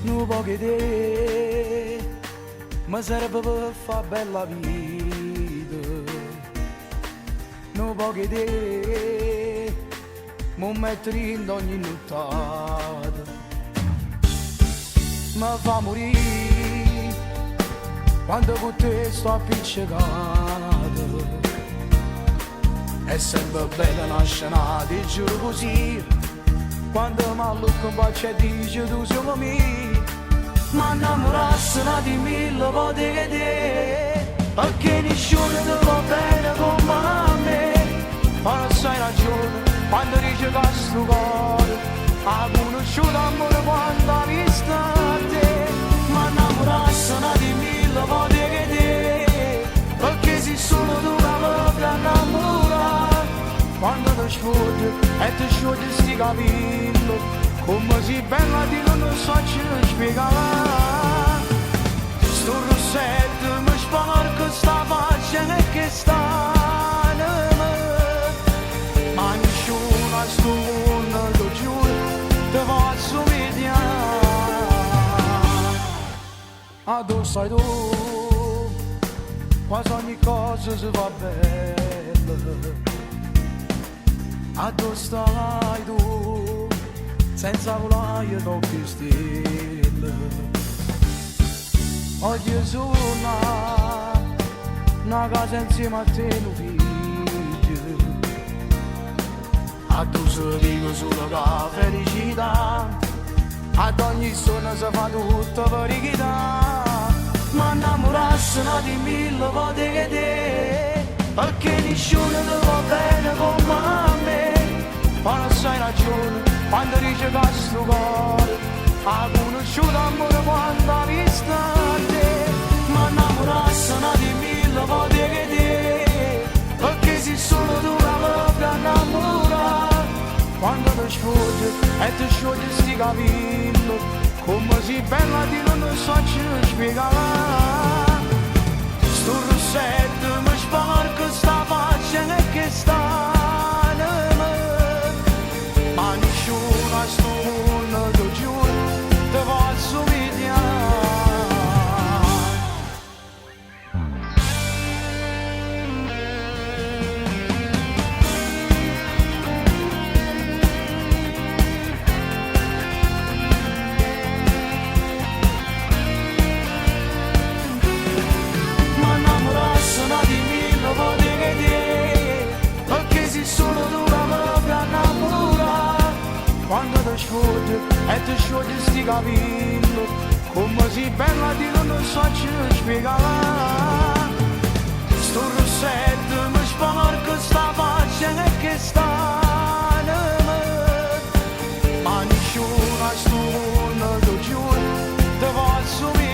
non può chiedere, ma serve per far bella vita. Non può chiedere, ma mettere in ogni nottata. Mi fa morire quando con te sto appiccicato. È sempre bella una scena, ti giuro così. Quando mi allucco un po' e dice tu siamo mio. Ma innamorarsi di mille volte che te, perché nessuno ti va bene come me. Ma non sai ragione quando dice che sto cuore ha conosciuto amore quando ha visto te. Ma innamorarsi di mille volte che te, perché sei solo tu che mi innamora. Quando ti sfotti e ti sciogli sti capelli, come si bella di non so ci spiegare. Sto rossetto mi sporca sta faccia che sta in me. Ma nessuno a sto mondo, lo giuro, ti posso vedere. Ah, dove stai tu? Quasi ogni cosa si fa bella. A dove stai tu? Senza volare io non più stille. Oggi sono una casa insieme a te e un figlio. A tu se dico solo che felicità, ad ogni sogno si fa tutto per equità. Ma innamorarsi di mille volte che te, perché nessuno ti va bene come me. Ma non sai ragione quando dice che sto cuore ha conosciuto amore quando ha visto te. Ma innamorarsi di mille volte che te, perché sei solo tu che mi innamora. Quando ti sfoggi e ti sciogli sti capelli, come si bella di non so ci spiegare. Sto rossetto mi sporca sta faccia che sta in me. Ma nessuno a sto mondo, lo giuro, ti posso vedere. Ma innamorarsi di mille volte che te, perché sei solo tu che mi innamora. Quando ti sfotti e ti sciogli sti capelli, come si bella di non so ci spiegare. Sto rossetto mi sporca sta faccia che sta in me. Ma nessuno a sto mondo, lo giuro, ti posso vedere.